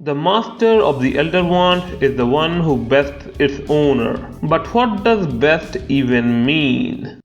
The master of the Elder Wand is the one who bests its owner. But what does best even mean?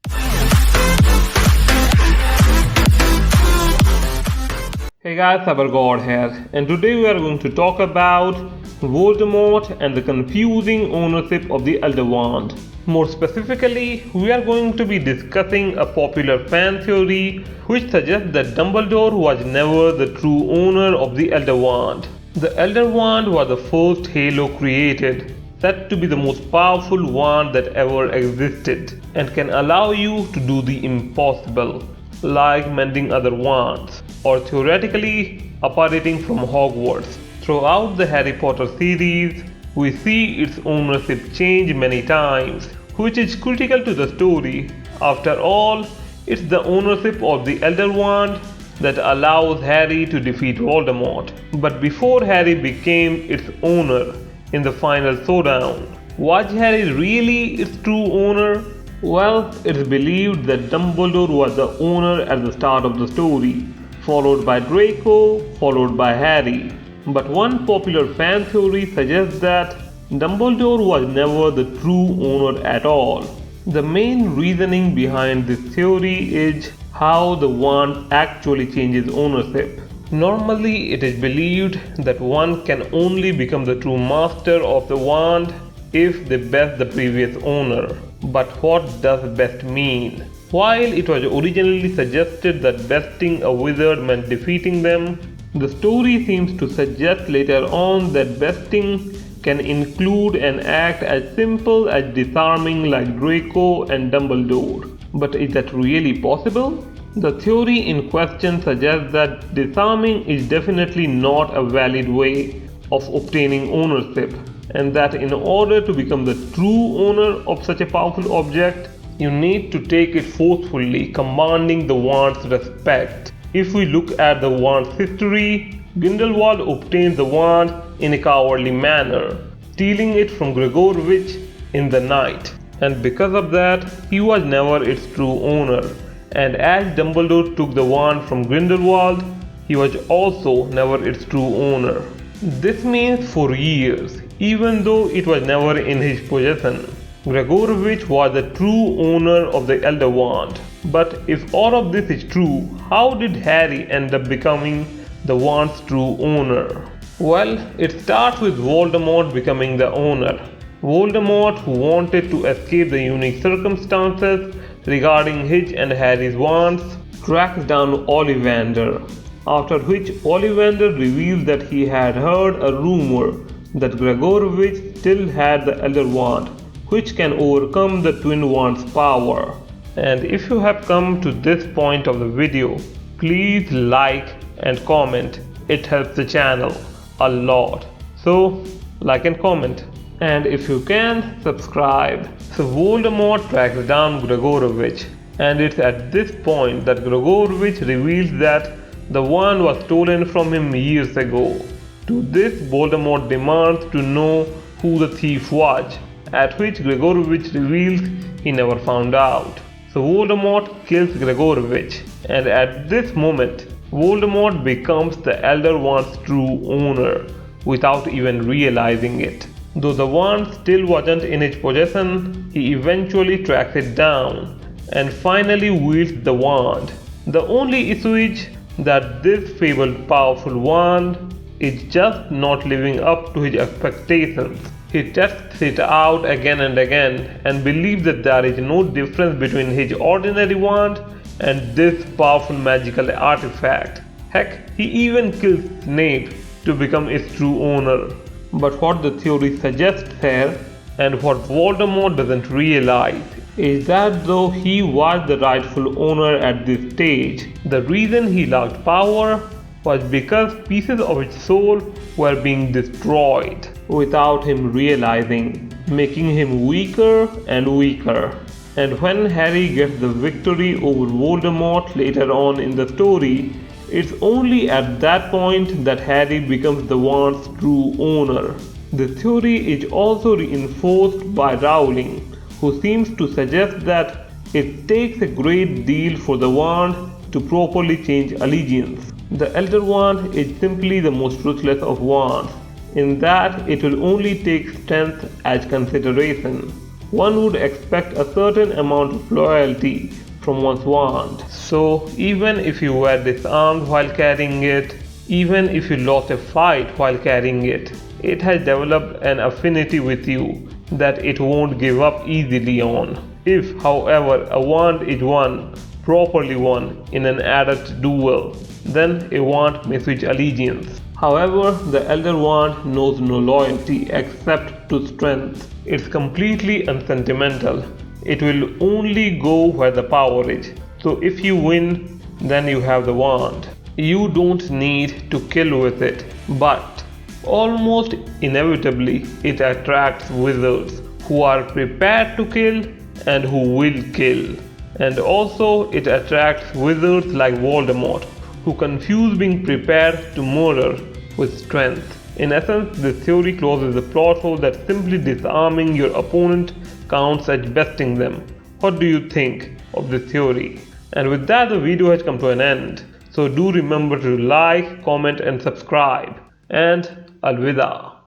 Hey guys, Cybergod here, and today we are going to talk about Voldemort and the confusing ownership of the Elder Wand. More specifically, we are going to be discussing a popular fan theory which suggests that Dumbledore was never the true owner of the Elder Wand. The Elder Wand was the first halo created, said to be the most powerful wand that ever existed, and can allow you to do the impossible, like mending other wands, or theoretically operating from Hogwarts. Throughout the Harry Potter series, we see its ownership change many times, which is critical to the story. After all, it's the ownership of the Elder Wand that allows Harry to defeat Voldemort. But before Harry became its owner in the final showdown, was Harry really its true owner? Well, it's believed that Dumbledore was the owner at the start of the story, followed by Draco, followed by Harry. But one popular fan theory suggests that Dumbledore was never the true owner at all. The main reasoning behind this theory is how the wand actually changes ownership. Normally, it is believed that one can only become the true master of the wand if they best the previous owner. But what does best mean? While it was originally suggested that besting a wizard meant defeating them, the story seems to suggest later on that besting can include an act as simple as disarming like Draco and Dumbledore. But is that really possible? The theory in question suggests that disarming is definitely not a valid way of obtaining ownership, and that in order to become the true owner of such a powerful object, you need to take it forcefully, commanding the wand's respect. If we look at the wand's history, Grindelwald obtained the wand in a cowardly manner, stealing it from Gregorowitsch in the night, and because of that, he was never its true owner. And as Dumbledore took the wand from Grindelwald, he was also never its true owner. This means for years, even though it was never in his possession, Gregorowitsch was the true owner of the Elder Wand. But if all of this is true, how did Harry end up becoming the wand's true owner? Well, it starts with Voldemort becoming the owner. Voldemort, who wanted to escape the unique circumstances regarding his and Harry's wands, tracks down Ollivander, after which Ollivander reveals that he had heard a rumor that Gregorowitsch still had the Elder Wand, which can overcome the Twin Wand's power. And if you have come to this point of the video, please like and comment. It helps the channel a lot. So, like and comment. And if you can, subscribe. So Voldemort tracks down Gregorowitsch, and it's at this point that Gregorowitsch reveals that the wand was stolen from him years ago. To this, Voldemort demands to know who the thief was, at which Gregorowitsch reveals he never found out. So Voldemort kills Gregorowitsch, and at this moment, Voldemort becomes the Elder Wand's true owner without even realizing it. Though the wand still wasn't in his possession, he eventually tracks it down and finally wields the wand. The only issue is that this fabled powerful wand is just not living up to his expectations. He tests it out again and again and believes that there is no difference between his ordinary wand and this powerful magical artifact. Heck, he even kills Snape to become its true owner. But what the theory suggests here, and what Voldemort doesn't realize, is that though he was the rightful owner at this stage, the reason he lacked power was because pieces of his soul were being destroyed without him realizing, making him weaker and weaker. And when Harry gets the victory over Voldemort later on in the story, it's only at that point that Harry becomes the wand's true owner. The theory is also reinforced by Rowling, who seems to suggest that it takes a great deal for the wand to properly change allegiance. The Elder Wand is simply the most ruthless of wands, in that it will only take strength as consideration. One would expect a certain amount of loyalty from one's wand. So even if you were disarmed while carrying it, even if you lost a fight while carrying it, it has developed an affinity with you that it won't give up easily on. If, however, a wand is properly won in an adult duel, then a wand may switch allegiance. However, the Elder Wand knows no loyalty except to strength. It's completely unsentimental. It will only go where the power is. So if you win, then you have the wand. You don't need to kill with it, but almost inevitably it attracts wizards who are prepared to kill and who will kill. And also it attracts wizards like Voldemort, who confuse being prepared to murder with strength. In essence, this theory closes the plot hole that simply disarming your opponent counts as besting them. What do you think of this theory? And with that, the video has come to an end. So do remember to like, comment and subscribe. And Alvida.